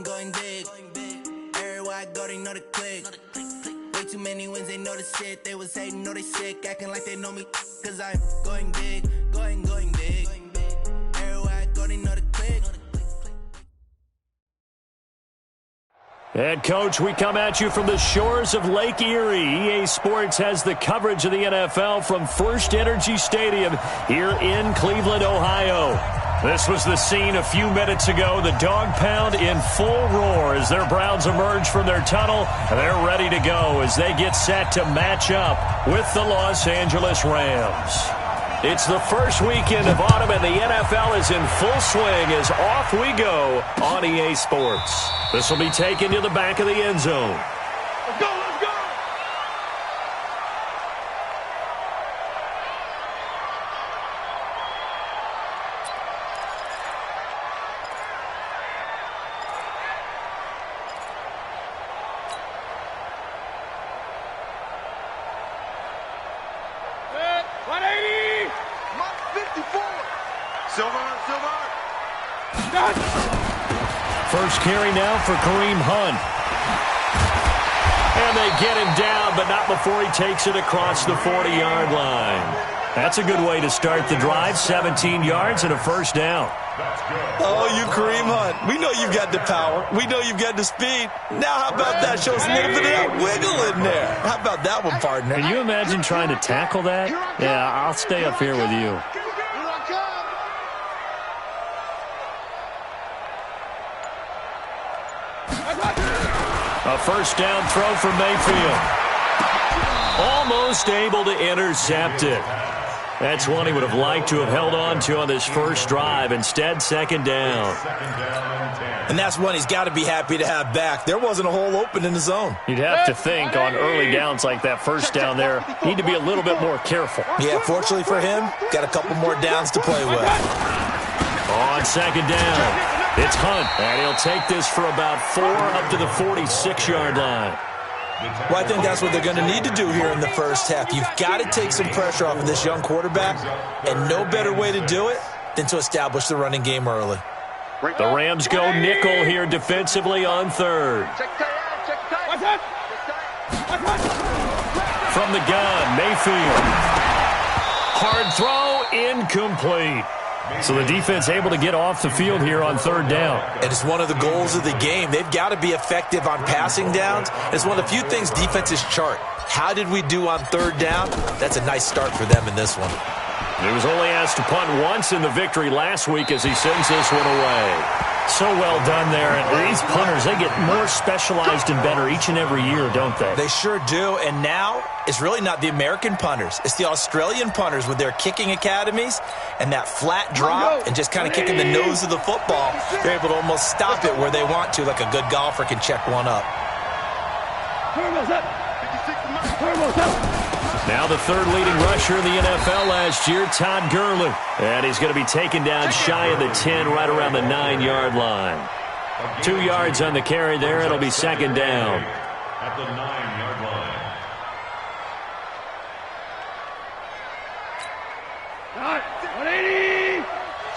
going big. Everywhere I go, they know the click. Way too many wins, they know the shit. They was hating, know they sick, acting like they know me. Cause I'm going big, going big. Everywhere I go, they know the click. And, Coach, we come at you from the shores of Lake Erie. EA Sports has the coverage of the NFL from First Energy Stadium here in Cleveland, Ohio. This was the scene a few minutes ago. The dog pound in full roar as their Browns emerge from their tunnel. They're ready to go as they get set to match up with the Los Angeles Rams. It's the first weekend of autumn, and the NFL is in full swing as off we go on EA Sports. This will be taken to the back of the end zone. Let's go, let's go! Set, 180! 54! Silver! Done! First carry now for Kareem Hunt. And they get him down, but not before he takes it across the 40-yard line. That's a good way to start the drive. 17 yards and a first down. Oh, you Kareem Hunt. We know you've got the power. We know you've got the speed. Now how about that? Show us a little bit of that wiggle in there. How about that one, partner? Can you imagine trying to tackle that? Yeah, I'll stay up here with you. A first down throw for Mayfield. Almost able to intercept it. That's one he would have liked to have held on to on this first drive. Instead, second down. And that's one he's got to be happy to have back. There wasn't a hole open in the zone. You'd have to think on early downs like that first down there, need to be a little bit more careful. Yeah, fortunately for him, got a couple more downs to play with. On second down. It's Hunt, and he'll take this for about 4 up to the 46-yard line. Well, I think that's what they're going to need to do here in the first half. You've got to take some pressure off of this young quarterback, and no better way to do it than to establish the running game early. The Rams go nickel here defensively on third. From the gun, Mayfield. Hard throw, incomplete. So the defense able to get off the field here on third down. And it's one of the goals of the game. They've got to be effective on passing downs. It's one of the few things defenses chart. How did we do on third down? That's a nice start for them in this one. He was only asked to punt once in the victory last week as he sends this one away. So well done there. And these punters, they get more specialized and better each and every year, don't they? They sure do. And now it's really not the American punters. It's the Australian punters with their kicking academies and that flat drop and just kind of kicking the nose of the football. They're able to almost stop it where they want to, like a good golfer can check one up. Now the third leading rusher in the NFL last year, Todd Gurley. And he's going to be taken down shy of the 10, right around the 9-yard line. 2 yards on the carry there. It'll be second down. At the 9-yard line. Not 180.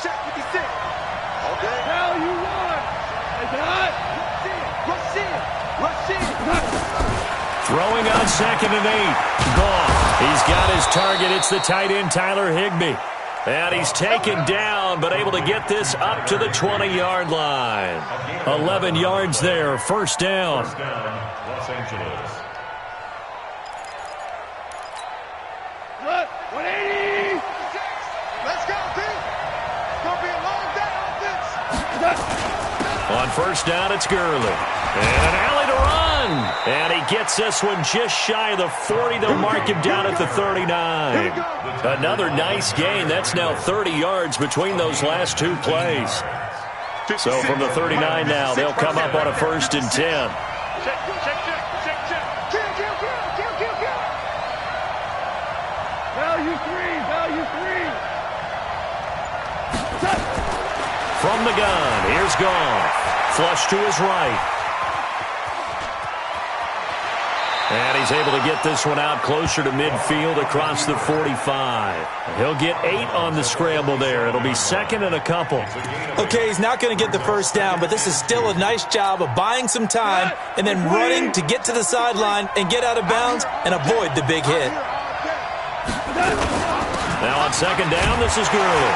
Check 56. Okay. Now you won. It's not. Rush in. Throwing on second and 8. Gone. He's got his target. It's the tight end, Tyler Higbee. And he's taken down, but able to get this up to the 20-yard line. 11 yards there. First down. Los Angeles. 180. Let's go, Pete. It's going to be a long day on this. On first down, it's Gurley. And an alley to run. And he gets this one just shy of the 40. They'll mark him down at the 39. Another nice gain. That's now 30 yards between those last two plays. So from the 39 now, they'll come up on a 1st and 10. Value three. From the gun, here's Goff. Flush to his right. And he's able to get this one out closer to midfield across the 45. He'll get 8 on the scramble there. It'll be second and a couple. Okay, he's not going to get the first down, but this is still a nice job of buying some time and then running to get to the sideline and get out of bounds and avoid the big hit. Now on second down, this is Gurley.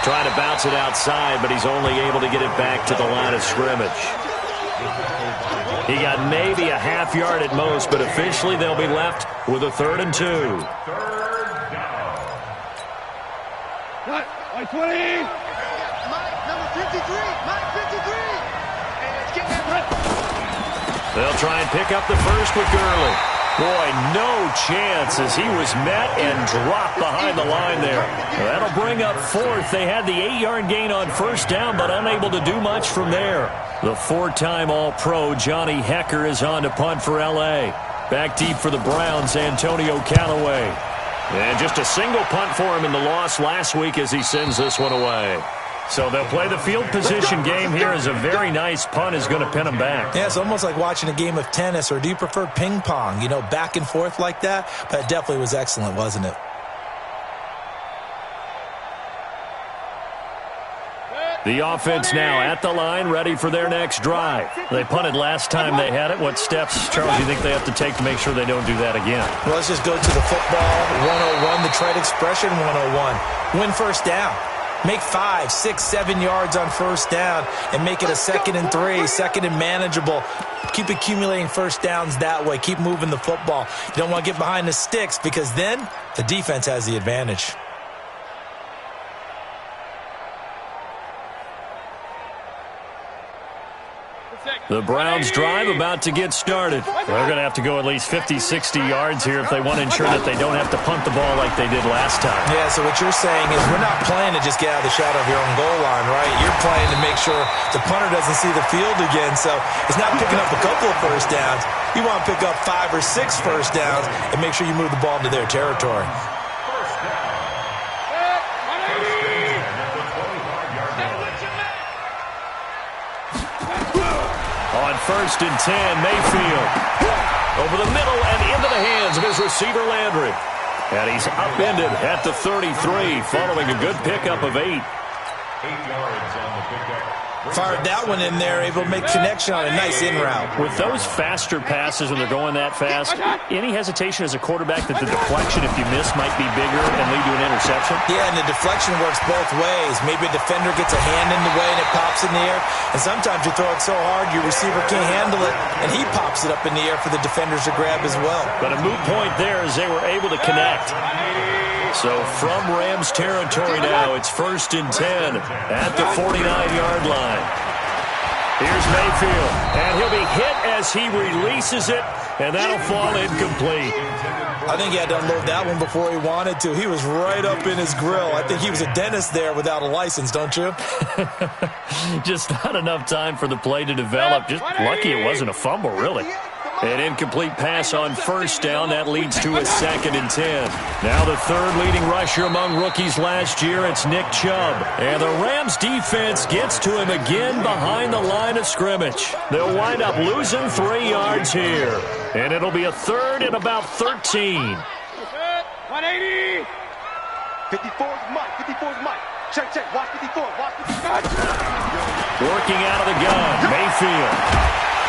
Trying to bounce it outside, but he's only able to get it back to the line of scrimmage. He got maybe a half yard at most, but officially they'll be left with a 3rd and 2. Cut. 20. Mike, number 53. Mike, 53. And let's get that. They'll try and pick up the first with Gurley. Boy, no chance as he was met and dropped behind the line there. That'll bring up 4th. They had the 8-yard gain on first down, but unable to do much from there. The 4-time All-Pro Johnny Hecker is on to punt for L.A. Back deep for the Browns, Antonio Callaway. And just a single punt for him in the loss last week as he sends this one away. So they'll play the field position game here as a very nice punt is going to pin them back. Yeah, it's almost like watching a game of tennis, or do you prefer ping pong? You know, back and forth like that? But it definitely was excellent, wasn't it? The offense now at the line, ready for their next drive. They punted last time they had it. What steps, Charles, do you think they have to take to make sure they don't do that again? Well, let's just go to the football 101, the trade expression 101. Win first down. Make 5, 6, 7 yards on first down and make it a 2nd and 3, 2nd and manageable. Keep accumulating first downs that way. Keep moving the football. You don't want to get behind the sticks because then the defense has the advantage. The Browns drive about to get started. They're going to have to go at least 50, 60 yards here if they want to ensure that they don't have to punt the ball like they did last time. Yeah, so what you're saying is we're not playing to just get out of the shadow of your own goal line, right? You're playing to make sure the punter doesn't see the field again. So it's not picking up a couple of first downs. You want to pick up 5 or 6 first downs and make sure you move the ball into their territory. On 1st and 10, Mayfield. Over the middle and into the hands of his receiver, Landry. And he's upended at the 33, following a good pickup of 8. 8 yards on the pickup. Fired that one in there, able to make connection on a nice in route. With those faster passes when they're going that fast, any hesitation as a quarterback that the deflection, if you miss, might be bigger and lead to an interception? Yeah, and the deflection works both ways. Maybe a defender gets a hand in the way and it pops in the air. And sometimes you throw it so hard your receiver can't handle it, and he pops it up in the air for the defenders to grab as well. But a moot point there as they were able to connect. So from Rams territory now, it's 1st and 10 at the 49-yard line. Here's Mayfield, and he'll be hit as he releases it, and that'll fall incomplete. I think he had to unload that one before he wanted to. He was right up in his grill. I think he was a dentist there without a license, don't you? Just not enough time for the play to develop. Just lucky it wasn't a fumble, really. An incomplete pass on first down. That leads to a 2nd and 10. Now the 3rd leading rusher among rookies last year, it's Nick Chubb. And the Rams defense gets to him again behind the line of scrimmage. They'll wind up losing 3 yards here. And it'll be a 3rd and about 13. 180. 54's Mike. 54's Mike. Check. Watch 54. Watch 54. Working out of the gun, Mayfield.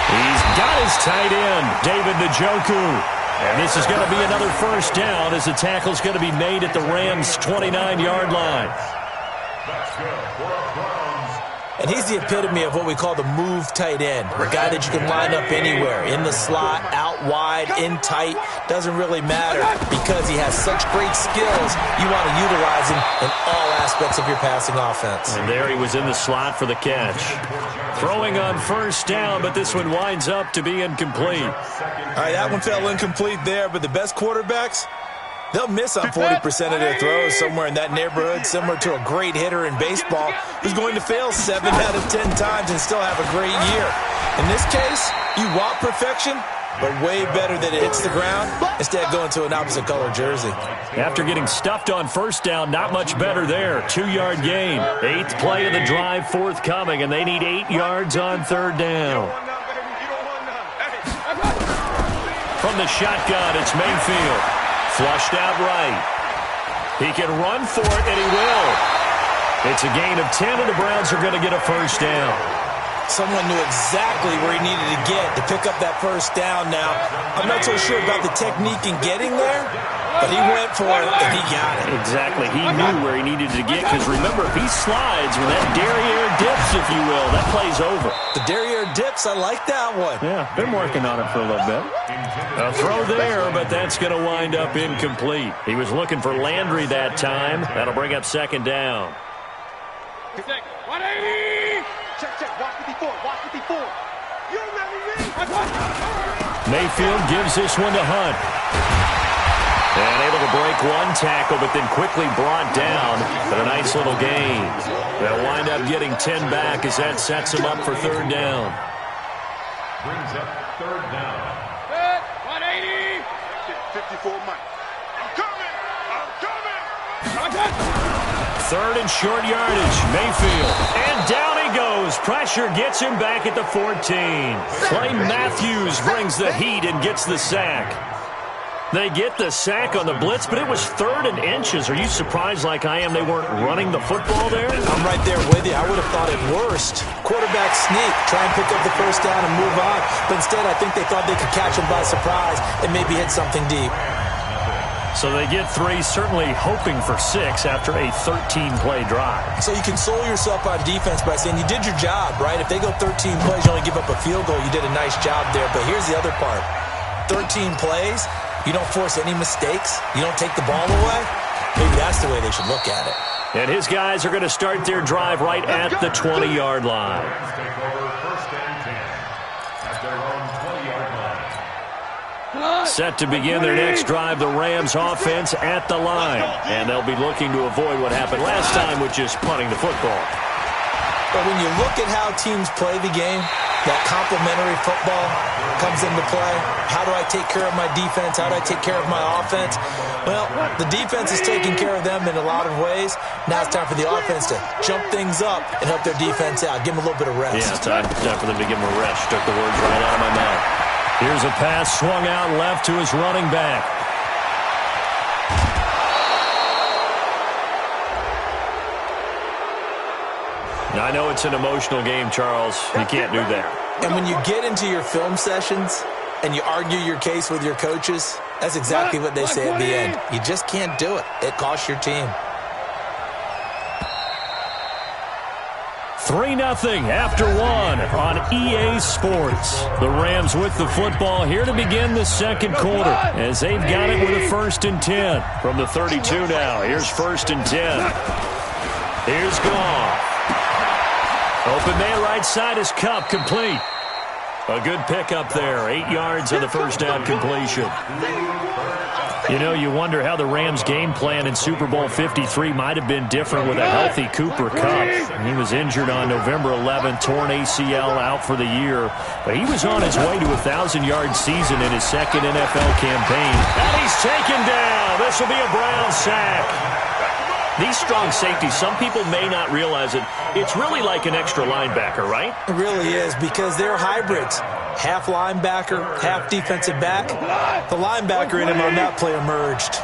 He's got his tight end, David Njoku. And this is going to be another first down as the tackle's going to be made at the Rams' 29-yard line. That's good for our Browns. And he's the epitome of what we call the move tight end, a guy that you can line up anywhere, in the slot, out wide, in tight, doesn't really matter because he has such great skills. You want to utilize him in all aspects of your passing offense. And there he was in the slot for the catch. Throwing on first down, but this one winds up to be incomplete. All right, that one fell incomplete there, but the best quarterbacks, they'll miss on 40% of their throws, somewhere in that neighborhood, similar to a great hitter in baseball who's going to fail 7 out of 10 times and still have a great year. In this case, you want perfection, but way better that it hits the ground instead of going to an opposite color jersey. After getting stuffed on first down, not much better there. 2-yard gain. 8th play of the drive forthcoming, and they need 8 yards on 3rd down. From from the shotgun. It's Mayfield. Flushed out right. He can run for it, and he will. It's a gain of 10, and the Browns are going to get a first down. Someone knew exactly where he needed to get to pick up that first down now. I'm not so sure about the technique in getting there, but he went for it, and he got it. Exactly. He knew where he needed to get, because remember, if he slides with that derriere dips, if you will, that play's over. The derriere dips, I like that one. Yeah, been working on it for a little bit. A throw there, but that's going to wind up incomplete. He was looking for Landry that time. That'll bring up second down. 180! Check. Watch 54. You remember me? Mayfield gives this one to Hunt. And able to break one tackle, but then quickly brought down. But a nice little gain. They'll wind up getting 10 back as that sets them up for third down. Brings up third down. 180! 54 Mike. I'm coming! Third and short yardage. Mayfield. And down he goes. Pressure gets him back at the 14. Clay Matthews brings the heat and gets the sack. They get the sack on the blitz, but it was 3rd and inches. Are you surprised like I am they weren't running the football there? I'm right there with you. I would have thought at worst. Quarterback sneak, try and pick up the first down and move on. But instead, I think they thought they could catch him by surprise and maybe hit something deep. So they get 3, certainly hoping for 6 after a 13-play drive. So you console yourself on defense by saying you did your job, right? If they go 13 plays, you only give up a field goal, you did a nice job there. But here's the other part. 13 plays, you don't force any mistakes, you don't take the ball away. Maybe that's the way they should look at it. And his guys are going to start their drive right at the 20-yard line. Take over first and 10 at their own 20-yard line. Set to begin their next drive, the Rams offense at the line. And they'll be looking to avoid what happened last time with just punting the football. But when you look at how teams play the game, that complementary football comes into play. How do I take care of my defense? How do I take care of my offense? Well, the defense is taking care of them in a lot of ways. Now it's time for the offense to jump things up and help their defense out. Give them a little bit of rest. Yeah, time for them to give them a rest. Took the words right out of my mouth. Here's a pass swung out left to his running back. Now, I know it's an emotional game, Charles. You can't do that. And when you get into your film sessions and you argue your case with your coaches, that's exactly what they say at the end. You just can't do it. It costs your team. 3-0 after 1 on EA Sports. The Rams with the football here to begin the second quarter as they've got it with a 1st and 10 from the 32 now. Here's 1st and 10. Here's Goff. Open man right side is Cup, complete. A good pickup there. 8 yards on the first down completion. You know, you wonder how the Rams' game plan in Super Bowl 53 might have been different with a healthy Cooper Kupp. He was injured on November 11th, torn ACL, out for the year. But he was on his way to a 1,000-yard season in his second NFL campaign. And he's taken down. This will be a Brown sack. These strong safeties, some people may not realize it. It's really like an extra linebacker, right? It really is, because they're hybrids. Half linebacker, half defensive back. The linebacker in him on that play emerged.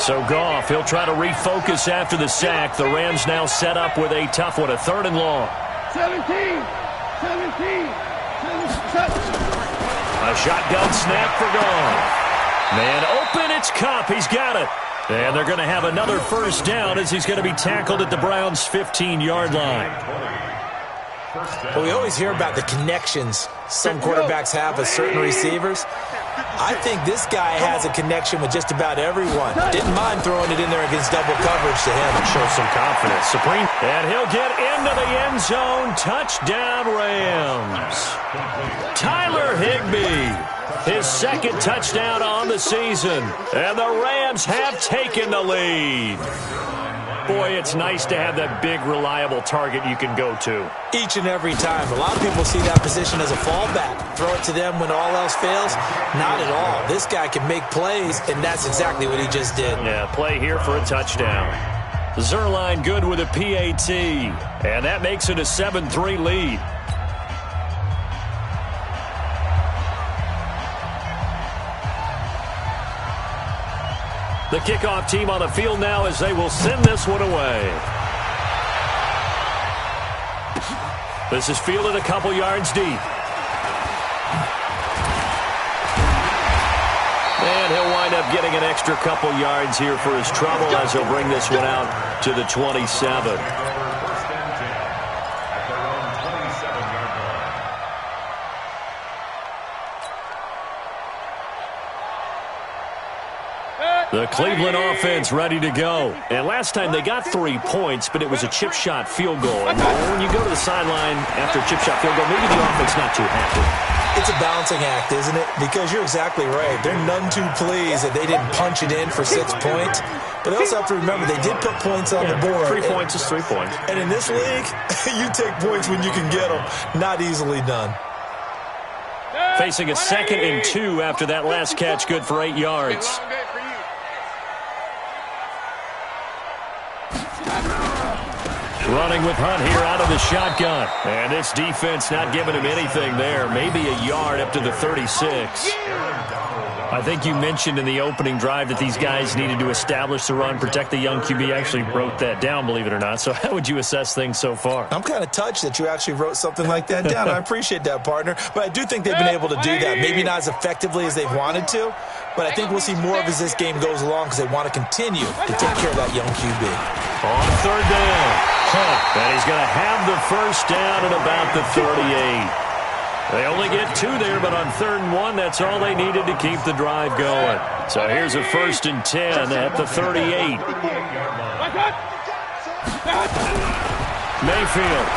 So Goff, he'll try to refocus after the sack. The Rams now set up with a tough one, a 3rd and long. 17. A shotgun snap for Goff. Man open, it's Kupp. He's got it. And they're going to have another first down as he's going to be tackled at the Browns' 15-yard line. Well, we always hear about the connections some quarterbacks have with certain receivers. I think this guy has a connection with just about everyone. Didn't mind throwing it in there against double coverage to him. Show some confidence. Supreme. And he'll get into the end zone. Touchdown, Rams. Tyler Higbee. His 2nd touchdown on the season. And the Rams have taken the lead. Boy, it's nice to have that big, reliable target you can go to. Each and every time. A lot of people see that position as a fallback. Throw it to them when all else fails. Not at all. This guy can make plays, and that's exactly what he just did. Yeah, play here for a touchdown. Zerline good with a PAT. And that makes it a 7-3 lead. The kickoff team on the field now as they will send this one away. This is fielded a couple yards deep. And he'll wind up getting an extra couple yards here for his trouble as he'll bring this one out to the 27. The Cleveland offense ready to go. And last time they got 3 points, but it was a chip shot field goal. And when you go to the sideline after a chip shot field goal, maybe the offense not too happy. It's a balancing act, isn't it? Because you're exactly right. They're none too pleased that they didn't punch it in for 6 points. But they also have to remember they did put points on the board. 3 points is 3 points. And in this league, you take points when you can get them. Not easily done. Facing a 2nd and 2 after that last catch, good for 8 yards. Running with Hunt here out of the shotgun. And this defense not giving him anything there. Maybe a yard up to the 36. I think you mentioned in the opening drive that these guys needed to establish the run, protect the young QB. Actually wrote that down, believe it or not. So how would you assess things so far? I'm kind of touched that you actually wrote something like that down. I appreciate that, partner. But I do think they've been able to do that. Maybe not as effectively as they've wanted to. But I think we'll see more of as this game goes along because they want to continue to take care of that young QB. On 3rd down. And he's going to have the first down at about the 38. They only get 2 there, but on 3rd and 1, that's all they needed to keep the drive going. So here's a 1st and 10 at the 38. Mayfield.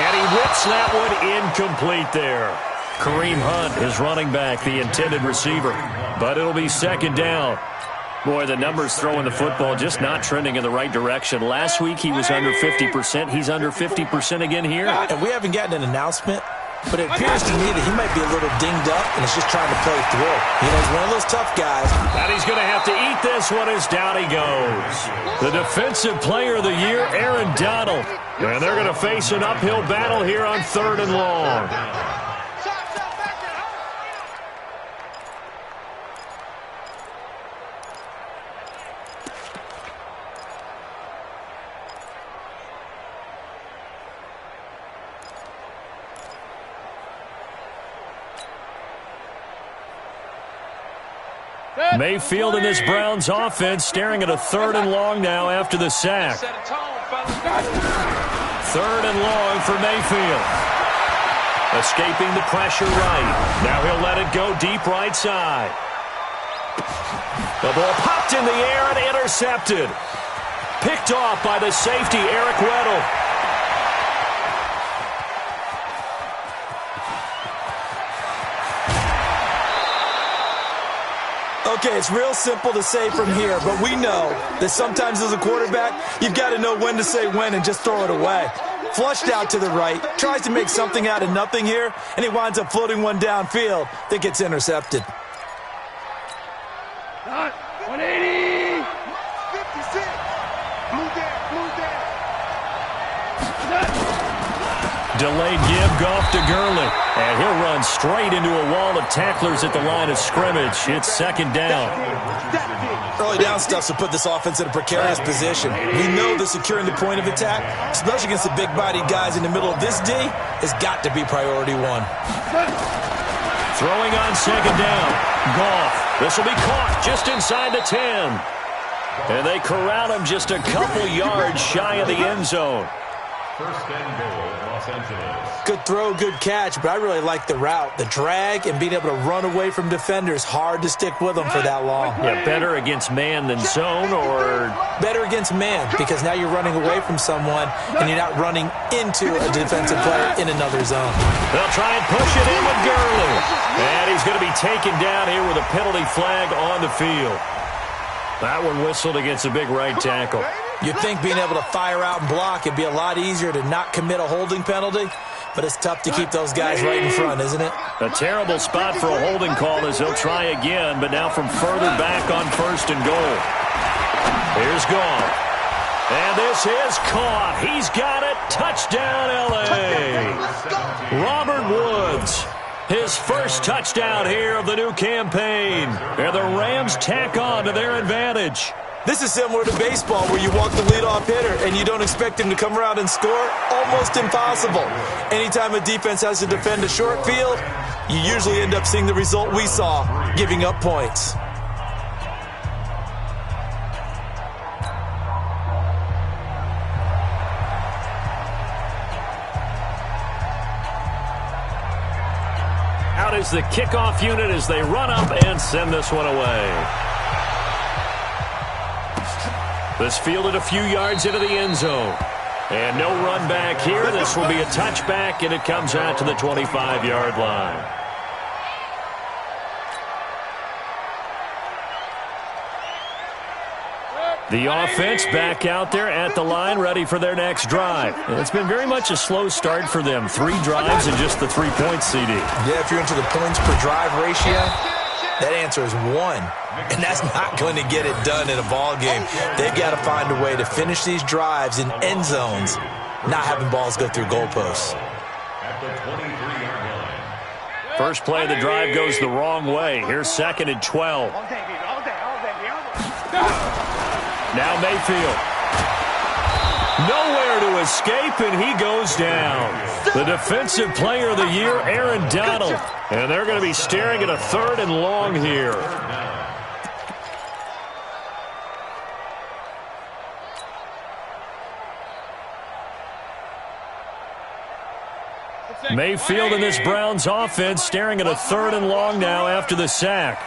And he whips that one incomplete there. Kareem Hunt, his running back, the intended receiver. But it'll be 2nd down. Boy, the numbers throwing the football just not trending in the right direction. Last week he was under 50%. He's under 50% again here. And we haven't gotten an announcement, but it appears to me that he might be a little dinged up and is just trying to play through. You know, he's one of those tough guys. And he's going to have to eat this one as down he goes. The Defensive Player of the Year, Aaron Donald. And they're going to face an uphill battle here on 3rd and long. Mayfield in this Browns offense staring at a 3rd and long now after the sack. 3rd and long for Mayfield. Escaping the pressure right. Now he'll let it go deep right side. The ball popped in the air and intercepted. Picked off by the safety, Eric Weddle. Okay, it's real simple to say from here, but we know that sometimes as a quarterback, you've got to know when to say when and just throw it away. Flushed out to the right, tries to make something out of nothing here, and he winds up floating one downfield that gets intercepted. 180. 56. Blue down. Delayed give, Goff to Gurley. And he'll run straight into a wall of tacklers at the line of scrimmage. It's 2nd down. Early down stuff to put this offense in a precarious position. We know that securing the point of attack, especially against the big-bodied guys in the middle of this D, has got to be priority 1. Throwing on 2nd down. Goff. This will be caught just inside the 10. And they corral him just a couple yards shy of the end zone. 1st and goal, Los Angeles. Good throw, good catch, but I really like the route. The drag and being able to run away from defenders, hard to stick with them for that long. Yeah, better against man than zone, or? Better against man, because now you're running away from someone and you're not running into a defensive player in another zone. They'll try and push it in with Gurley. And he's going to be taken down here with a penalty flag on the field. That one whistled against a big right tackle. You'd think being able to fire out and block, it'd be a lot easier to not commit a holding penalty, but it's tough to keep those guys right in front, isn't it? A terrible spot for a holding call as he'll try again, but now from further back on 1st and goal. Here's Goff. And this is caught. He's got it. Touchdown, L.A. Robert Woods. His first touchdown here of the new campaign. And the Rams tack on to their advantage. This is similar to baseball where you walk the leadoff hitter and you don't expect him to come around and score. Almost impossible. Anytime a defense has to defend a short field, you usually end up seeing the result we saw, giving up points. Out is the kickoff unit as they run up and send this one away. This fielded a few yards into the end zone. And no run back here. This will be a touchback, and it comes out to the 25-yard line. The offense back out there at the line, ready for their next drive. And it's been very much a slow start for them. 3 drives and just the 3 points, CD. Yeah, if you're into the points per drive ratio, that answer is 1. And that's not going to get it done in a ball game. They've got to find a way to finish these drives in end zones, not having balls go through goalposts. At the 23-yard line. First play of the drive goes the wrong way. Here's 2nd and 12. Now Mayfield. Nowhere to escape, and he goes down. The defensive player of the year, Aaron Donald. And they're going to be staring at a 3rd and long here. Mayfield in this Browns offense staring at a 3rd and long now after the sack.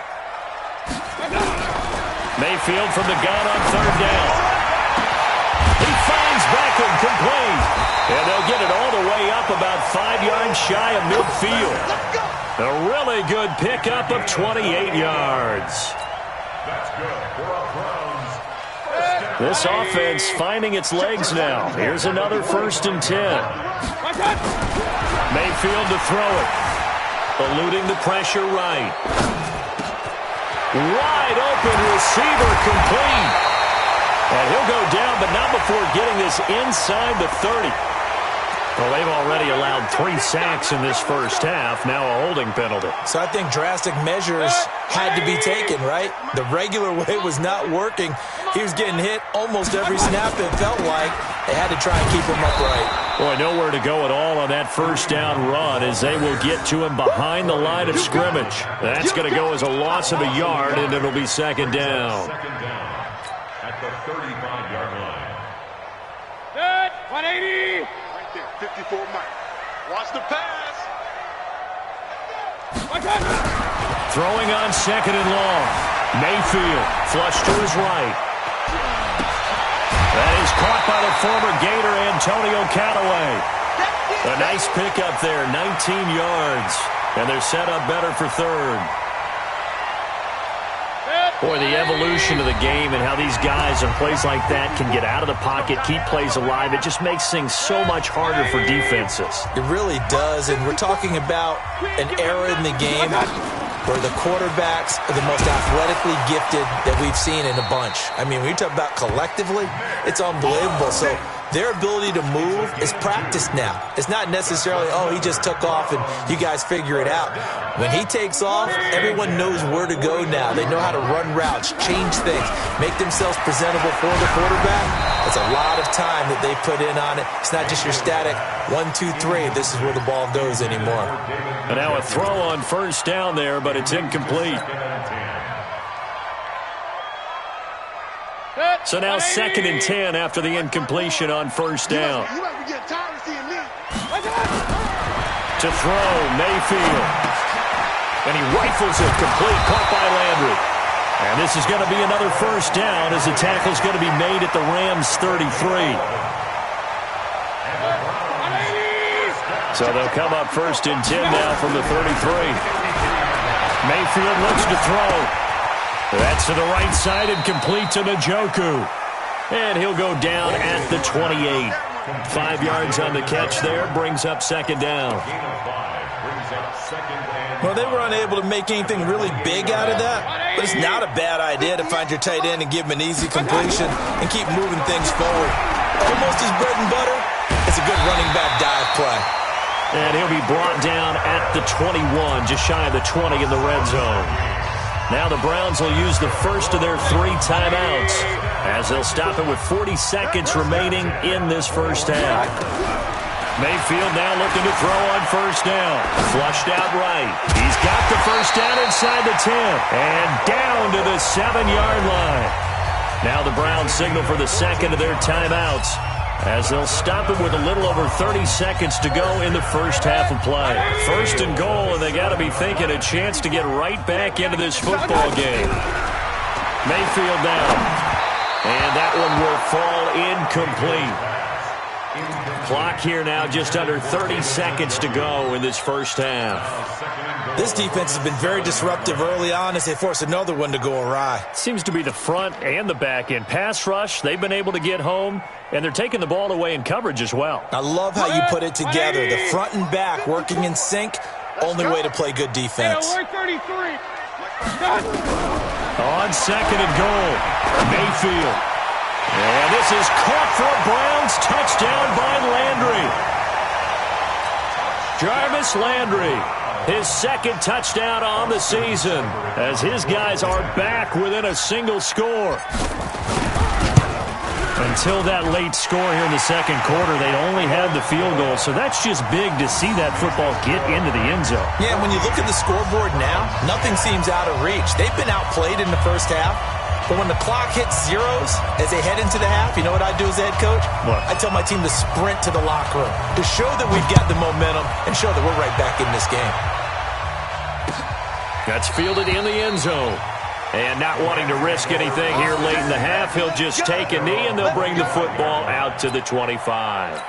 Mayfield from the gun on 3rd down. He finds Beckham complete. And they'll get it all the way up about 5 yards shy of midfield. A really good pickup of 28 yards. That's good for a Browns first down. This offense finding its legs now. Here's another 1st and 10. Mayfield to throw it. Eluding the pressure right. Wide open receiver complete. And he'll go down, but not before getting this inside the 30. Well, they've already allowed 3 sacks in this first half. Now a holding penalty. So I think drastic measures had to be taken, right? The regular way was not working. He was getting hit almost every snap, it felt like. They had to try and keep him upright. Boy, nowhere to go at all on that first down run as they will get to him behind the line of scrimmage. That's going to go as a loss of a yard, and it'll be 2nd down. 2nd down at the 35-yard line. Good. 180. Right there. 54 Mike. Watch the pass. Throwing on 2nd and long. Mayfield flush to his right. That is caught by the former Gator Antonio Callaway. A nice pickup there, 19 yards. And they're set up better for 3rd. Boy, the evolution of the game and how these guys in plays like that can get out of the pocket, keep plays alive, it just makes things so much harder for defenses. It really does, and we're talking about an era in the game where the quarterbacks are the most athletically gifted that we've seen in a bunch. I mean, when you talk about collectively, it's unbelievable. So their ability to move is practiced now. It's not necessarily, oh, he just took off and you guys figure it out. When he takes off, everyone knows where to go now. They know how to run routes, change things, make themselves presentable for the quarterback. It's a lot of time that they put in on it. It's not just your static 1, 2, 3. This is where the ball goes anymore. And now a throw on 1st down there, but it's incomplete. So now 2nd and 10 after the incompletion on 1st down. To throw, Mayfield. And he rifles it complete, caught by Landry. And this is going to be another 1st down as the tackle's going to be made at the Rams' 33. So they'll come up 1st and 10 now from the 33. Mayfield looks to throw. That's to the right side and complete to Njoku. And he'll go down at the 28. 5 yards on the catch there, brings up 2nd down. Well, they were unable to make anything really big out of that, but it's not a bad idea to find your tight end and give him an easy completion and keep moving things forward. Almost his bread and butter is a good running back dive play. And he'll be brought down at the 21, just shy of the 20 in the red zone. Now the Browns will use the first of their 3 timeouts as they'll stop it with 40 seconds remaining in this first half. Mayfield now looking to throw on first down. Flushed out right. He's got the first down inside the 10 and down to the 7-yard line. Now the Browns signal for the second of their timeouts as they'll stop it with a little over 30 seconds to go in the first half of play. First and goal, and they got to be thinking a chance to get right back into this football game. Mayfield down, and that one will fall incomplete. Clock here now, just under 30 seconds to go in this first half. This defense has been very disruptive early on as they force another one to go awry. Seems to be the front and the back end. Pass rush, they've been able to get home, and they're taking the ball away in coverage as well. I love how you put it together. The front and back working in sync, only way to play good defense. On second and goal, Mayfield. And this is caught for a Browns touchdown by Landry. Jarvis Landry, his second touchdown on the season as his guys are back within a single score. Until that late score here in the second quarter, they only had the field goal, so that's just big to see that football get into the end zone. Yeah, when you look at the scoreboard now, nothing seems out of reach. They've been outplayed in the first half. But when the clock hits zeros as they head into the half, you know what I do as a head coach? What? I tell my team to sprint to the locker room to show that we've got the momentum and show that we're right back in this game. That's fielded in the end zone. And not wanting to risk anything here late in the half, he'll just take a knee and they'll bring the football out to the 25.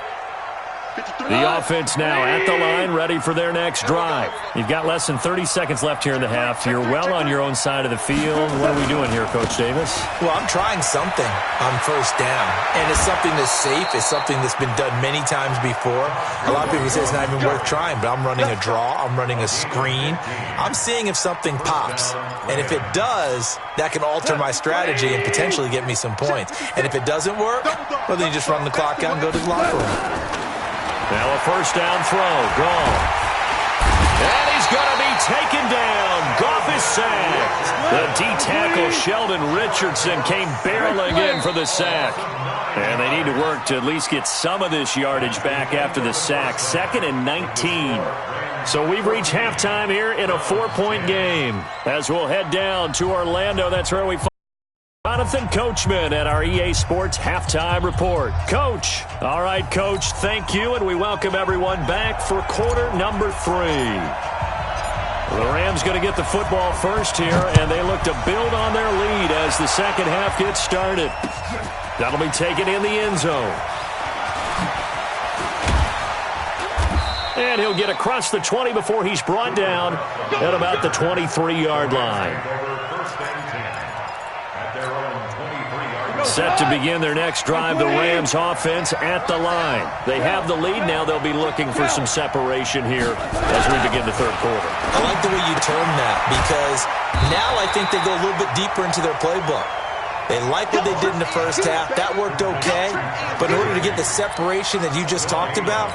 The offense now at the line, ready for their next drive. You've got less than 30 seconds left here in the half. You're well on your own side of the field. What are we doing here, Coach Davis? Well, I'm trying something on first down, and it's something that's safe. It's something that's been done many times before. A lot of people say it's not even worth trying, but I'm running a draw. I'm running a screen. I'm seeing if something pops, and if it does, that can alter my strategy and potentially get me some points. And if it doesn't work, well, then you just run the clock out and go to the locker room. Now a first down throw, gone. And he's going to be taken down. Goff is sacked. The D-tackle Sheldon Richardson came barreling in for the sack. And they need to work to at least get some of this yardage back after the sack. 2nd and 19. So we've reached halftime here in a 4-point game. As we'll head down to Orlando, that's where we find Jonathan Coachman at our EA Sports Halftime Report. Coach. All right, Coach, thank you, and we welcome everyone back for quarter number 3. The Rams going to get the football first here, and they look to build on their lead as the second half gets started. That'll be taken in the end zone. And he'll get across the 20 before he's brought down at about the 23-yard line. Set to begin their next drive, the Rams offense at the line. They have the lead. Now they'll be looking for some separation here as we begin the third quarter. I like the way you term that because now I think they go a little bit deeper into their playbook. They like what they did in the first half. That worked okay. But in order to get the separation that you just talked about,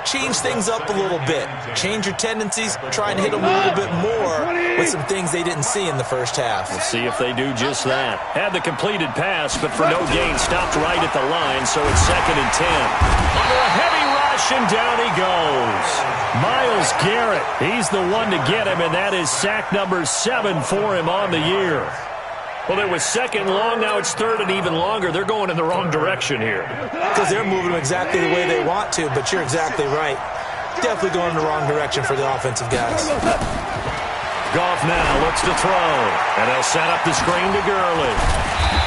change things up a little bit. Change your tendencies. Try and hit them a little bit more with some things they didn't see in the first half. We'll see if they do just that. Had the completed pass, but for no gain, stopped right at the line, so it's 2nd and 10. Under a heavy rush, and down he goes. Myles Garrett, he's the one to get him, and that is sack number 7 for him on the year. Well, it was second long. Now it's third and even longer. They're going in the wrong direction here. Because they're moving them exactly the way they want to, but you're exactly right. Definitely going in the wrong direction for the offensive guys. Goff now looks to throw, and they'll set up the screen to Gurley.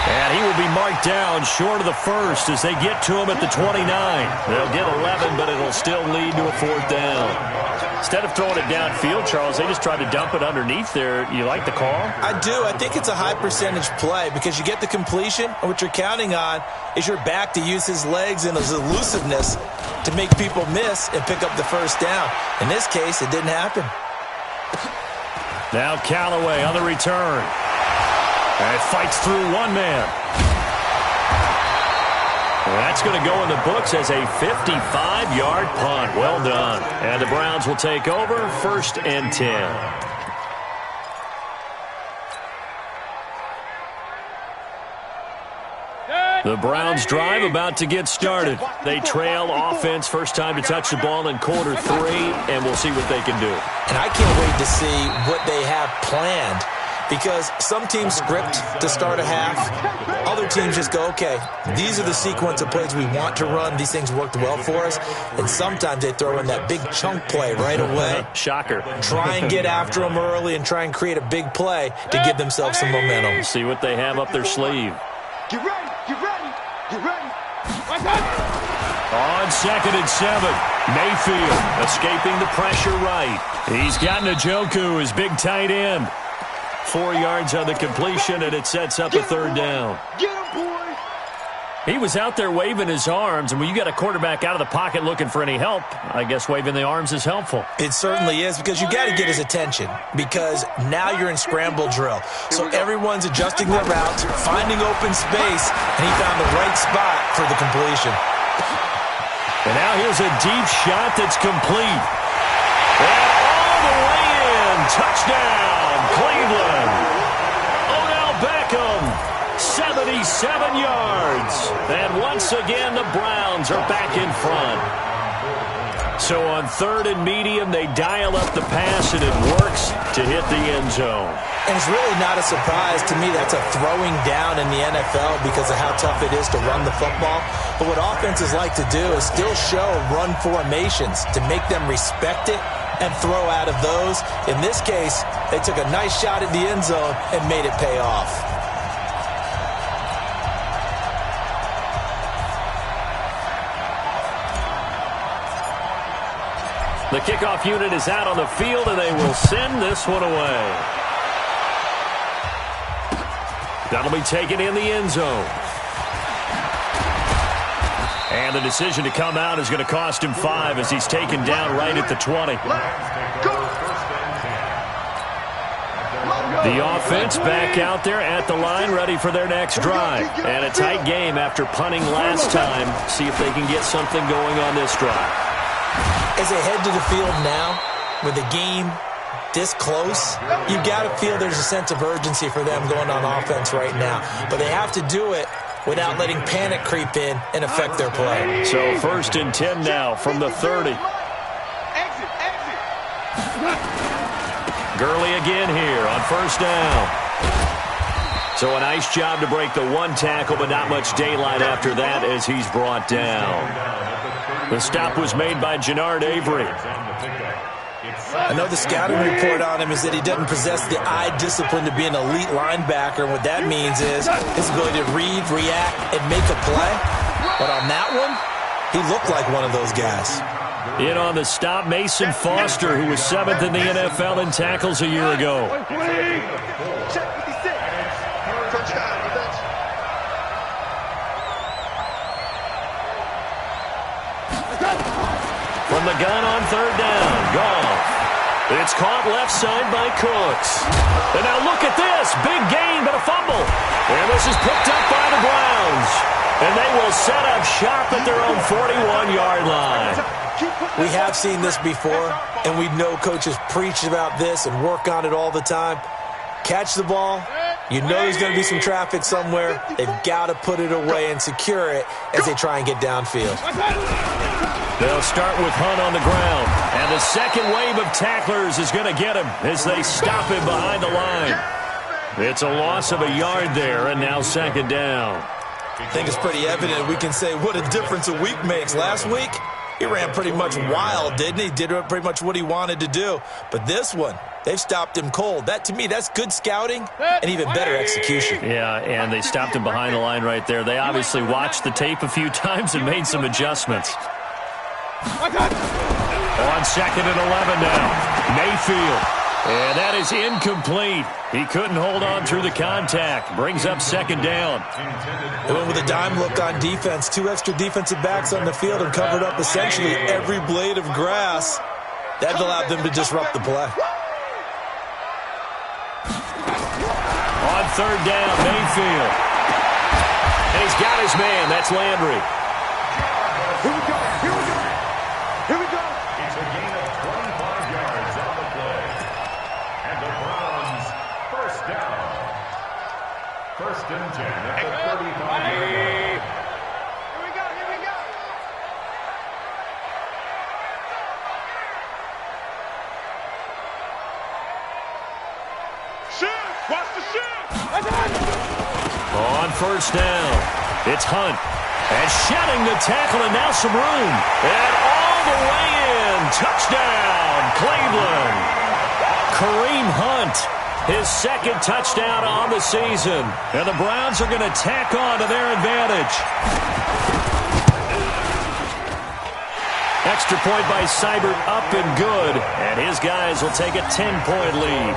And he will be marked down short of the first as they get to him at the 29. They'll get 11, but it'll still lead to a 4th down. Instead of throwing it downfield, Charles, they just tried to dump it underneath there. You like the call? I do. I think it's a high percentage play because you get the completion, and what you're counting on is your back to use his legs and his elusiveness to make people miss and pick up the first down. In this case, it didn't happen. Now Callaway on the return. And fights through one man. That's going to go in the books as a 55-yard punt. Well done. And the Browns will take over, 1st and 10. The Browns drive about to get started. They trail offense, first time to touch the ball in quarter 3, and we'll see what they can do. And I can't wait to see what they have planned, because some teams script to start a half. Other teams just go, okay, these are the sequence of plays we want to run. These things worked well for us. And sometimes they throw in that big chunk play right away. Shocker. Try and get after them early and try and create a big play to give themselves some momentum. See what they have up their sleeve. Get ready, get ready, get ready. On 2nd and 7, Mayfield escaping the pressure right. He's got Njoku, his big tight end. 4 yards on the completion, and it sets up a 3rd down. Get him, boy. He was out there waving his arms, and when you got a quarterback out of the pocket looking for any help, I guess waving the arms is helpful. It certainly is, because you got to get his attention, because now you're in scramble drill. So everyone's adjusting their routes, finding open space, and he found the right spot for the completion. And now here's a deep shot that's complete. And all the way in. Touchdown, Cleveland. Odell Beckham. 77 yards. And once again, the Browns are back in front. So on 3rd and medium, they dial up the pass, and it works to hit the end zone. And it's really not a surprise to me that's a throwing down in the NFL because of how tough it is to run the football. But what offenses like to do is still show run formations to make them respect it and throw out of those. In this case, they took a nice shot at the end zone and made it pay off. The kickoff unit is out on the field, and they will send this one away. That'll be taken in the end zone. And the decision to come out is going to cost him 5 as he's taken down right at the 20. The offense back out there at the line, ready for their next drive. And a tight game after punting last time. See if they can get something going on this drive. As they head to the field now, with the game this close, you got to feel there's a sense of urgency for them going on offense right now. But they have to do it without letting panic creep in and affect their play. So 1st and 10 now from the 30. Exit, exit. Gurley again here on 1st down. So a nice job to break the 1 tackle, but not much daylight after that as he's brought down. The stop was made by Jannard Avery. I know the scouting report on him is that he doesn't possess the eye discipline to be an elite linebacker. And what that means is his ability to read, react, and make a play. But on that one, he looked like one of those guys. In on the stop, Mason Foster, who was 7th in the NFL in tackles a year ago. Check 56. Touchdown, defense. From the gun on 3rd down, Goff. It's caught left side by Cooks. And now look at this. Big gain, but a fumble. And this is picked up by the Browns. And they will set up shop at their own 41-yard line. We have seen this before, and we know coaches preach about this and work on it all the time. Catch the ball. You know there's going to be some traffic somewhere. They've got to put it away and secure it as they try and get downfield. They'll start with Hunt on the ground. And the second wave of tacklers is going to get him as they stop him behind the line. It's a loss of a yard there, and now 2nd down. I think it's pretty evident. We can say what a difference a week makes. Last week, he ran pretty much wild, didn't he? Did pretty much what he wanted to do. But this one, they've stopped him cold. That, to me, that's good scouting and even better execution. Yeah, and they stopped him behind the line right there. They obviously watched the tape a few times and made some adjustments. On 2nd and 11 now, Mayfield. And that is incomplete. He couldn't hold on through the contact. Brings up 2nd down. They went with a dime look on defense. 2 extra defensive backs on the field and covered up essentially every blade of grass. That allowed them to disrupt the play. On 3rd down, Mayfield. And he's got his man. That's Landry. Here we go. Here we go. Here we go. It's a gain of 25 yards on the play. And the Browns first down. First and 10 at the 35-yard line. Here we go. Here we go. Shift. Watch the shift. On first down, it's Hunt. And shedding the tackle, and now some room. And all the way in. Touchdown, Cleveland. Kareem Hunt, his second touchdown on the season. And the Browns are going to tack on to their advantage. Extra point by Seibert, up and good. And his guys will take a 10-point lead.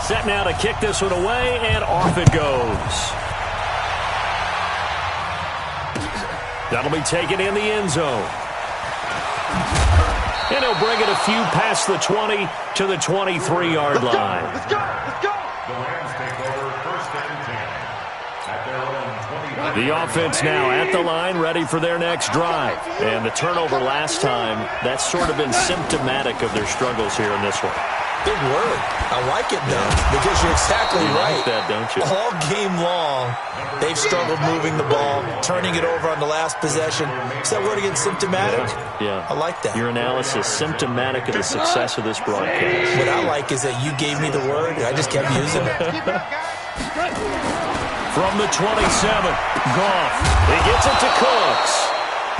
Set now to kick this one away, and off it goes. That'll be taken in the end zone. And he'll bring it a few past the 20 to the 23-yard line. Let's go. Let's go. The Rams take over first and 10 at their own 20. The offense now at the line, ready for their next drive. And the turnover last time, that's sort of been symptomatic of their struggles here in this one. Big word. I like it, though, because you're exactly right. Like that, don't you? All game long, they've struggled moving the ball, turning it over on the last possession. Is that word again, symptomatic? Yeah. I like that. Your analysis, symptomatic of the success of this broadcast. What I like is that you gave me the word, and I just kept using it. From the 27, Goff. He gets it to Cooks.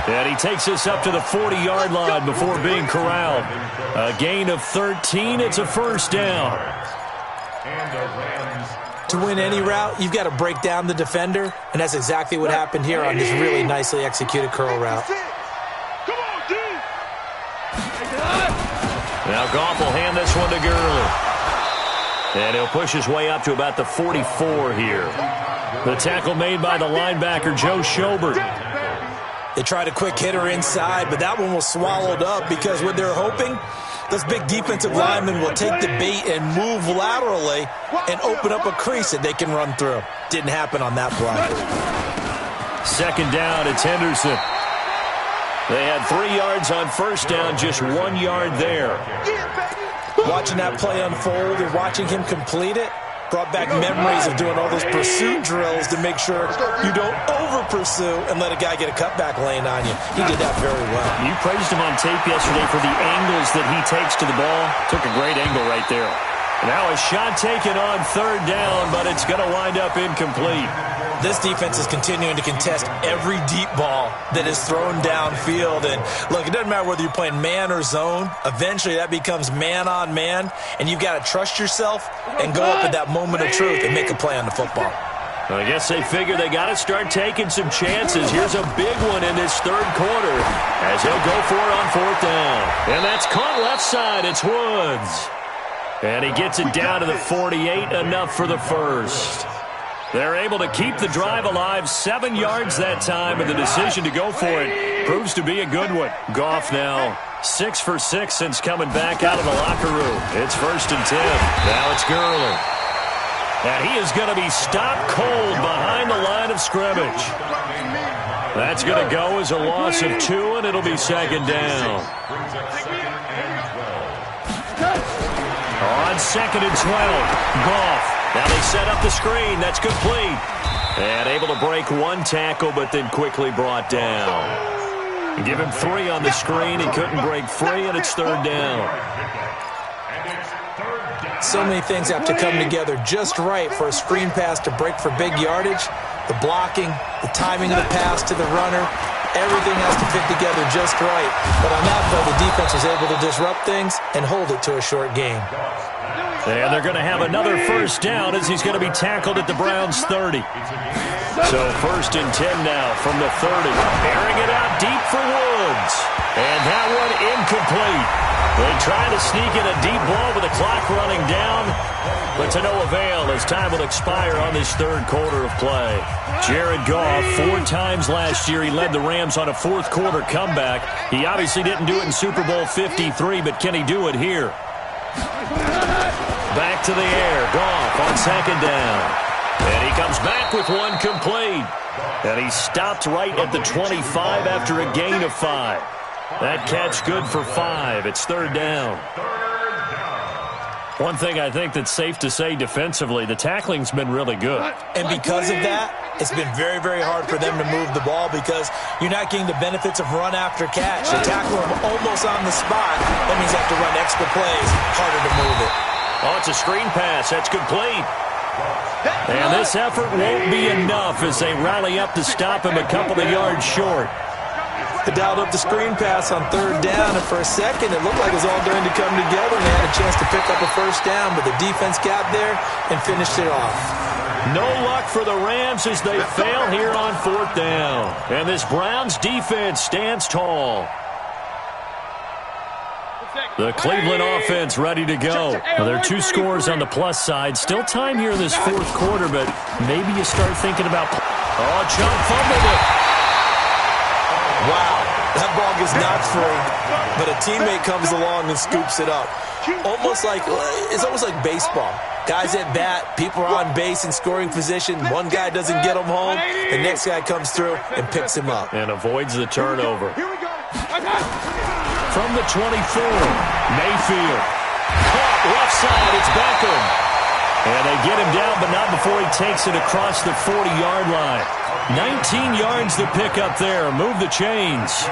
And he takes us up to the 40-yard line before being corralled. A gain of 13. It's a first down. And the Rams. To win any route, you've got to break down the defender, and that's exactly what happened here on this really nicely executed curl route. Come on, D. Now Goff will hand this one to Gurley. And he'll push his way up to about the 44 here. The tackle made by the linebacker, Joe Schobert. They tried a quick hitter inside, but that one was swallowed up because what they're hoping, those big defensive linemen will take the bait and move laterally and open up a crease that they can run through. Didn't happen on that play. Second down, it's Henderson. They had 3 yards on first down, just 1 yard there. Watching that play unfold and watching him complete it brought back memories of doing all those pursuit drills to make sure you don't over-pursue and let a guy get a cutback lane on you. He did that very well. You praised him on tape yesterday for the angles that he takes to the ball. Took a great angle right there. Now a shot taken on third down, but it's going to wind up incomplete. This defense is continuing to contest every deep ball that is thrown downfield. And look, it doesn't matter whether you're playing man or zone. Eventually that becomes man on man, and you've got to trust yourself and go up at that moment of truth and make a play on the football. I guess they figure they got to start taking some chances. Here's a big one in this third quarter as he'll go for it on fourth down. And that's caught left side. It's Woods. And he gets it down to the 48, enough for the first. They're able to keep the drive alive, 7 yards that time, and the decision to go for it proves to be a good one. Goff now 6 for 6 since coming back out of the locker room. It's first and 10. Now it's Gurley. And he is going to be stopped cold behind the line of scrimmage. That's going to go as a loss of 2, and it'll be second down. On second and 12, Goff. Now they set up the screen. That's complete. And able to break one tackle, but then quickly brought down. Give him 3 on the screen. He couldn't break free, and it's third down. So many things have to come together just right for a screen pass to break for big yardage. The blocking, the timing of the pass to the runner, everything has to fit together just right. But on that play, the defense was able to disrupt things and hold it to a short game. And they're going to have another first down as he's going to be tackled at the Browns' 30. So first and 10 now from the 30. Airing it out deep for Woods. And that one incomplete. They try to sneak in a deep ball with the clock running down, but to no avail as time will expire on this third quarter of play. Jared Goff, 4 times last year, he led the Rams on a fourth quarter comeback. He obviously didn't do it in Super Bowl 53, but can he do it here? Back to the air. Goff on second down. comes back with one complete. And he stopped right at the 25 after a gain of 5. That catch good for 5. It's third down. One thing I think that's safe to say defensively, the tackling's been really good. And because of that, it's been very, very hard for them to move the ball because you're not getting the benefits of run after catch. They tackle him almost on the spot. That means you have to run extra plays, harder to move it. Oh, it's a screen pass. That's complete. And this effort won't be enough as they rally up to stop him a couple of yards short. They dialed up the screen pass on third down, and for a second it looked like it was all going to come together, and they had a chance to pick up a first down, but the defense got there and finished it off. No luck for the Rams as they fail here on fourth down. And this Browns defense stands tall. The Cleveland offense ready to go. Well, there are 2 scores on the plus side. Still time here in this fourth quarter, but maybe you start thinking about... Oh, Chubb fumbled it. Wow, that ball gets knocked free, but a teammate comes along and scoops it up. It's almost like baseball. Guys at bat, people are on base in scoring position. One guy doesn't get him home. The next guy comes through and picks him up. And avoids the turnover. From the 24, Mayfield. Caught left side, it's Beckham. And they get him down, but not before he takes it across the 40-yard line. 19 yards to pick up there. Move the chains.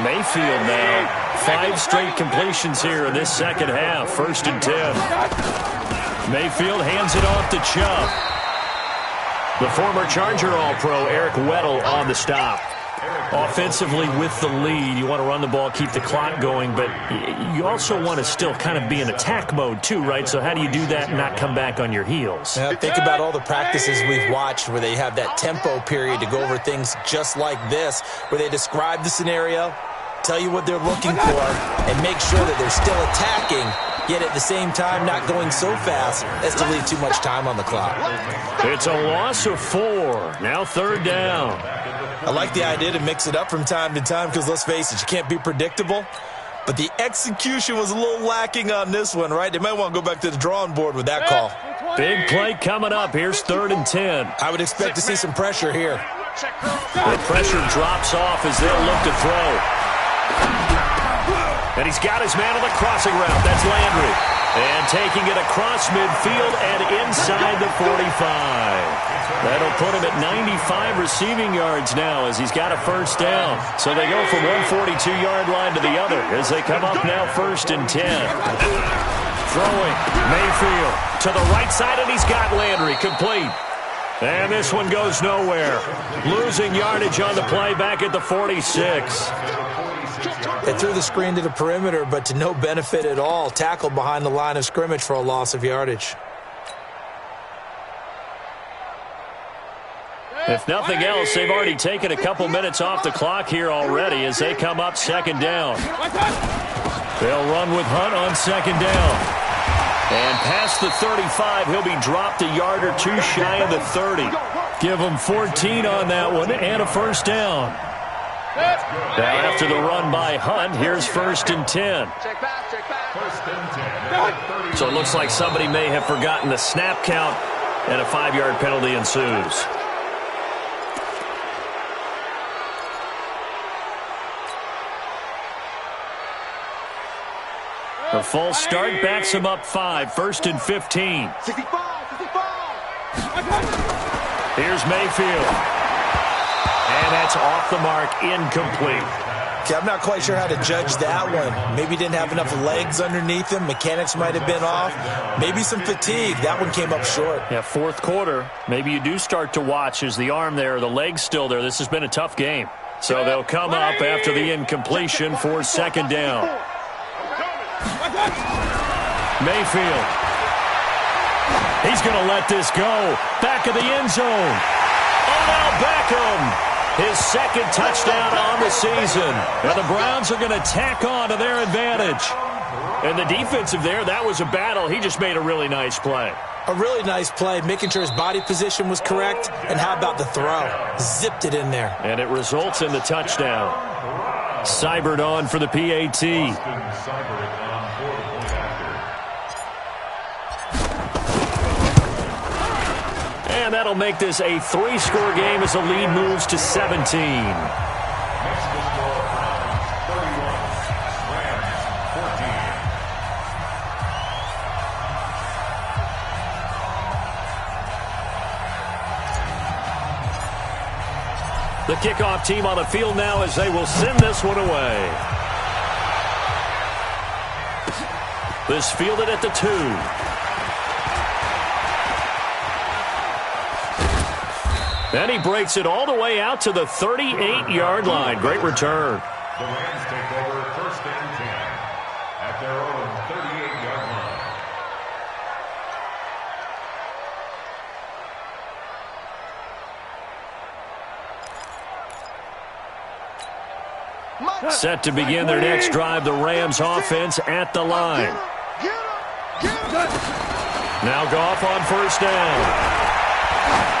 Mayfield now. 5 straight completions here in this second half. First and 10. Mayfield hands it off to Chubb. The former Charger All-Pro Eric Weddle on the stop. Offensively with the lead, you want to run the ball, keep the clock going, but you also want to still kind of be in attack mode too, right? So how do you do that and not come back on your heels? Yeah, think about all the practices we've watched where they have that tempo period to go over things just like this, where they describe the scenario, tell you what they're looking for, and make sure that they're still attacking, yet at the same time not going so fast as to leave too much time on the clock. It's a loss of 4. Now third down. I like the idea to mix it up from time to time because, let's face it, you can't be predictable. But the execution was a little lacking on this one, right? They might want to go back to the drawing board with that call. Big play coming up. Here's third and 10. I would expect to see some pressure here. The pressure drops off as they'll look to throw. And he's got his man on the crossing route. That's Landry. And taking it across midfield and inside the 45. That'll put him at 95 receiving yards now as he's got a first down. So they go from one 42-yard line to the other as they come up now first and 10. Throwing Mayfield to the right side, and he's got Landry complete. And this one goes nowhere. Losing yardage on the play back at the 46. They threw the screen to the perimeter, but to no benefit at all. Tackled behind the line of scrimmage for a loss of yardage. If nothing else, they've already taken a couple minutes off the clock here already as they come up second down. They'll run with Hunt on second down. And past the 35, he'll be dropped a yard or 2 shy of the 30. Give him 14 on that one and a first down. Now after the run by Hunt, here's first and 10. So it looks like somebody may have forgotten the snap count, and a 5-yard penalty ensues. The false start backs him up 5, first and 15. Here's Mayfield. And that's off the mark, incomplete. Okay, I'm not quite sure how to judge that one. Maybe he didn't have enough legs underneath him. Mechanics might have been off. Maybe some fatigue. That one came up short. Yeah, fourth quarter. Maybe you do start to watch as the arm there, the leg's still there. This has been a tough game. So they'll come up after the incompletion for second down. Mayfield. He's going to let this go. Back of the end zone. Odell Beckham. His second touchdown on the season. And the Browns are going to tack on to their advantage. And the defensive there, that was a battle. He just made a really nice play. A really nice play, making sure his body position was correct. And how about the throw? Zipped it in there. And it results in the touchdown. Seibert on for the PAT. And that'll make this a 3-score game as the lead moves to 17. Next to score, Browns 31, Rams 14. The kickoff team on the field now as they will send this one away. This fielded at the 2. And he breaks it all the way out to the 38-yard line. Great return. The Rams take over 1st and 10 at their own 38-yard line. Set to begin their next drive, the Rams offense at the line. Now Goff on 1st down.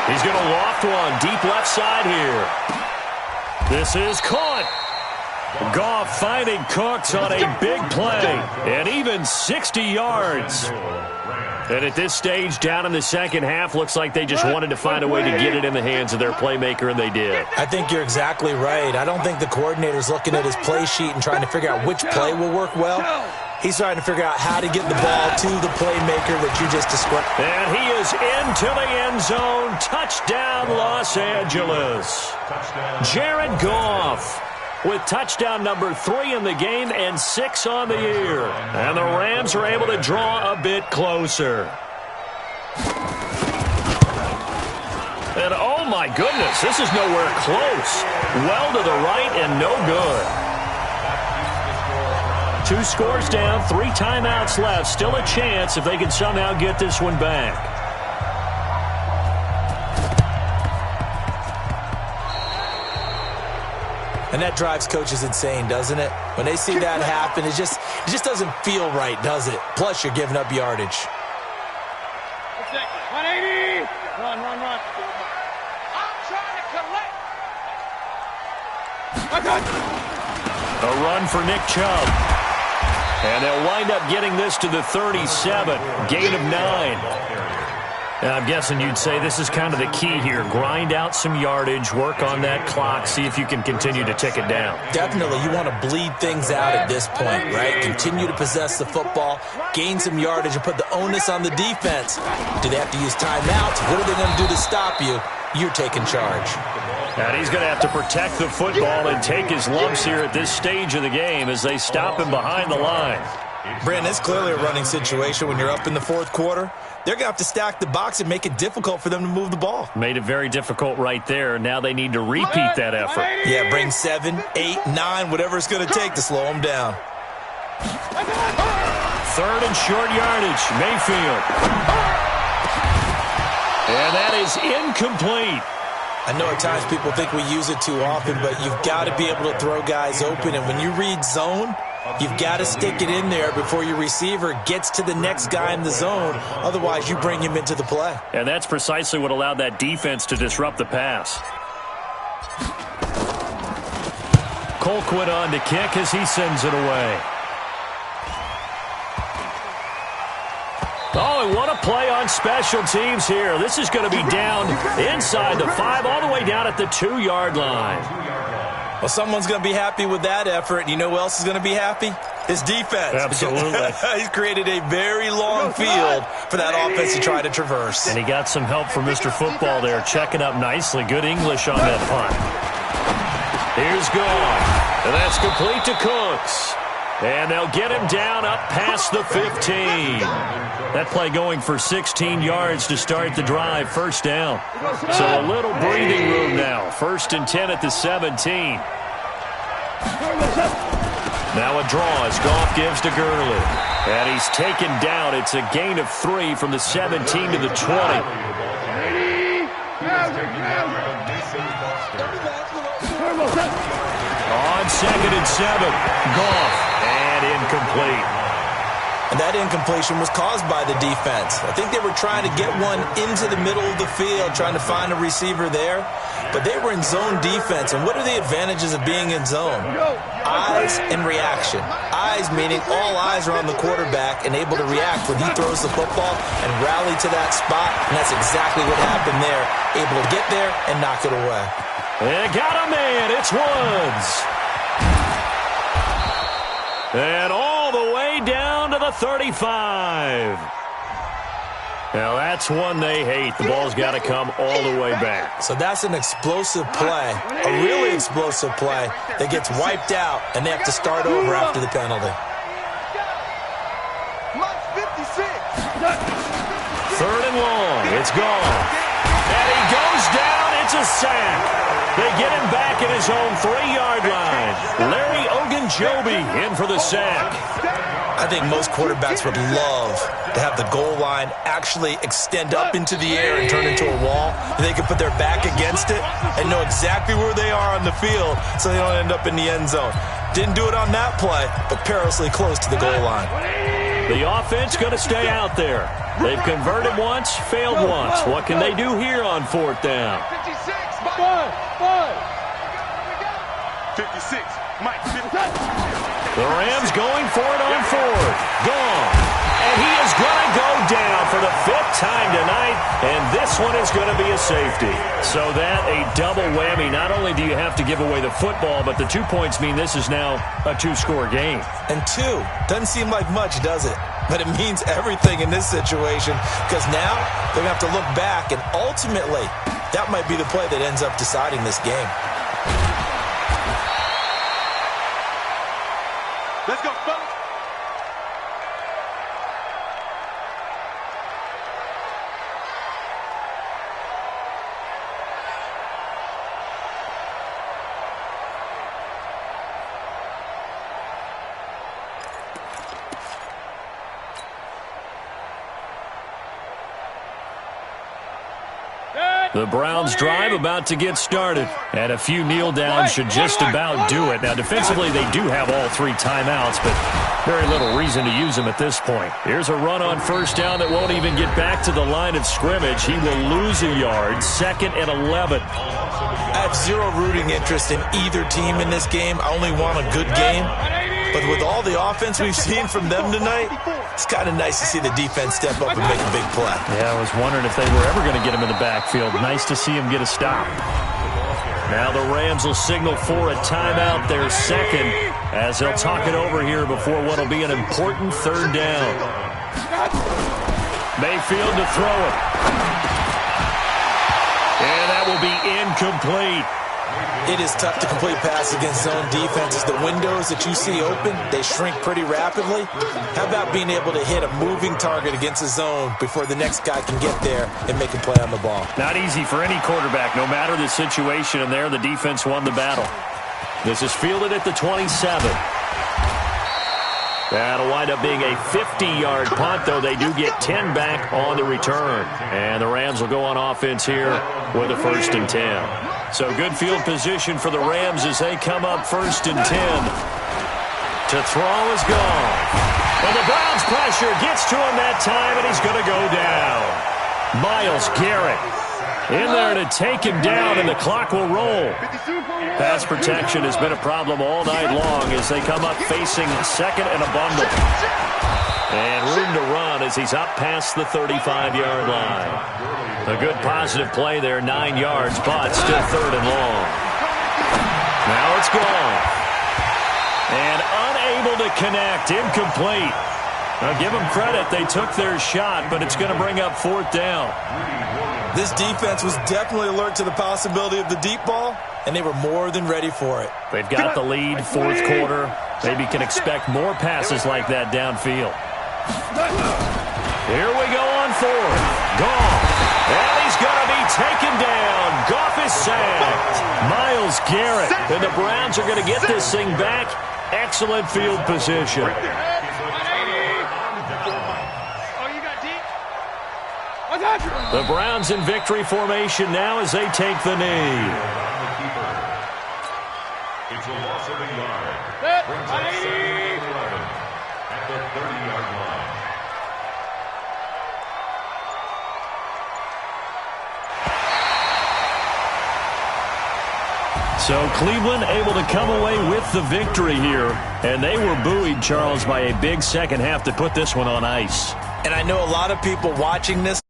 He's going to loft one deep left side here. This is caught. Goff finding Cooks on a big play. And even 60 yards. And at this stage, down in the second half, looks like they just wanted to find a way to get it in the hands of their playmaker, and they did. I think you're exactly right. I don't think the coordinator's looking at his play sheet and trying to figure out which play will work well. He's trying to figure out how to get the ball to the playmaker that you just described. And he is into the end zone. Touchdown, Los Angeles. Jared Goff with touchdown number 3 in the game and 6 on the year. And the Rams are able to draw a bit closer. And oh my goodness, this is nowhere close. Well to the right and no good. 2 scores down, 3 timeouts left. Still a chance if they can somehow get this one back. And that drives coaches insane, doesn't it? When they see that happen, it just doesn't feel right, does it? Plus, you're giving up yardage. 180. Run. I'm trying to collect. A run for Nick Chubb. And they'll wind up getting this to the 37. Gain of 9. And I'm guessing you'd say this is kind of the key here. Grind out some yardage, work on that clock, see if you can continue to tick it down. Definitely. You want to bleed things out at this point, right? Continue to possess the football, gain some yardage, and put the onus on the defense. Do they have to use timeouts? What are they going to do to stop you? You're taking charge. And he's going to have to protect the football and take his lumps here at this stage of the game as they stop him behind the line. Brandon, it's clearly a running situation when you're up in the 4th quarter. They're going to have to stack the box and make it difficult for them to move the ball. Made it very difficult right there. Now they need to repeat that effort. Yeah, bring 7, 8, 9, whatever it's going to take to slow them down. 3rd and short yardage, Mayfield. And that is incomplete. I know at times people think we use it too often, but you've got to be able to throw guys open. And when you read zone, you've got to stick it in there before your receiver gets to the next guy in the zone. Otherwise, you bring him into the play. And that's precisely what allowed that defense to disrupt the pass. Colquitt on to kick as he sends it away. Oh, and what a play on special teams here. This is going to be down inside the 5, all the way down at the 2-yard line. Well, someone's going to be happy with that effort. And you know who else is going to be happy? His defense. Absolutely. He's created a very long field for that offense to try to traverse. And he got some help from Mr. Football there, checking up nicely. Good English on that punt. Here's gone. And that's complete to Cooks. And they'll get him down up past the 15. That play going for 16 yards to start the drive. 1st down. So a little breathing room now. 1st and 10 at the 17. Now a draw as Goff gives to Gurley. And he's taken down. It's a gain of 3 from the 17 to the 20. On 2nd and 7. Goff. And incomplete. And that incompletion was caused by the defense. I think they were trying to get one into the middle of the field, trying to find a receiver there. but they were in zone defense. And what are the advantages of being in zone? Eyes and reaction. Eyes meaning all eyes are on the quarterback and able to react when he throws the football and rally to that spot. And that's exactly what happened there. Able to get there and knock it away. They got a man. It's Woods. And all the way down to the 35. Now, that's one they hate. The ball's got to come all the way back. So that's an explosive play, a really explosive play that gets wiped out, and they have to start over after the penalty. Third and long. It's gone. And he goes down. It's a sack. They get him back at his own 3-yard line. Larry Ogunjobi in for the sack. I think most quarterbacks would love to have the goal line actually extend up into the air and turn into a wall. They can put their back against it and know exactly where they are on the field so they don't end up in the end zone. Didn't do it on that play, but perilously close to the goal line. The offense going to stay out there. They've converted once, failed once. What can they do here on 4th down? 56, Mike. The Rams going for it on 4th. Gone. And he is going to go down for the 5th time tonight, and this one is going to be a safety. So that a double whammy. Not only do you have to give away the football, but the 2 points mean this is now a 2-score game. And 2 doesn't seem like much, does it? But it means everything in this situation because now they're going to have to look back, and ultimately that might be the play that ends up deciding this game. Let's go, fellas. The Browns drive about to get started, and a few kneel downs should just about do it. Now, defensively, they do have all 3 timeouts, but very little reason to use them at this point. Here's a run on 1st down that won't even get back to the line of scrimmage. He will lose a yard, 2nd and 11. I have zero rooting interest in either team in this game. I only want a good game. But with all the offense we've seen from them tonight, it's kind of nice to see the defense step up and make a big play. Yeah, I was wondering if they were ever going to get him in the backfield. Nice to see him get a stop. Now the Rams will signal for a timeout, their 2nd, as they'll talk it over here before what will be an important 3rd down. Mayfield to throw it. And that will be incomplete. It is tough to complete pass against zone defenses. The windows that you see open, they shrink pretty rapidly. How about being able to hit a moving target against a zone before the next guy can get there and make a play on the ball? Not easy for any quarterback, no matter the situation, and there the defense won the battle. This is fielded at the 27. That'll wind up being a 50-yard punt, though they do get 10 back on the return. And the Rams will go on offense here with a 1st and 10. So good field position for the Rams as they come up 1st and 10. To throw is gone. And the Browns pressure gets to him that time, and he's going to go down. Myles Garrett in there to take him down, and the clock will roll. Pass protection has been a problem all night long as they come up facing 2nd and a bundle. And room to run as he's up past the 35-yard line. A good positive play there, 9 yards, but still 3rd and long. Now it's gone. And unable to connect, incomplete. Now give them credit, they took their shot, but it's going to bring up 4th down. This defense was definitely alert to the possibility of the deep ball, and they were more than ready for it. They've got the lead, 4th quarter. Maybe can expect more passes like that downfield. Here we go on 4th. Gone. And he's going to be taken down. Goff is sacked. Myles Garrett. And the Browns are going to get this thing back. Excellent field position. The Browns in victory formation now as they take the knee. It's a loss of a yard. Brings up 2nd and 11 at the 30-yard line. So Cleveland able to come away with the victory here. And they were buoyed, Charles, by a big second half to put this one on ice. And I know a lot of people watching this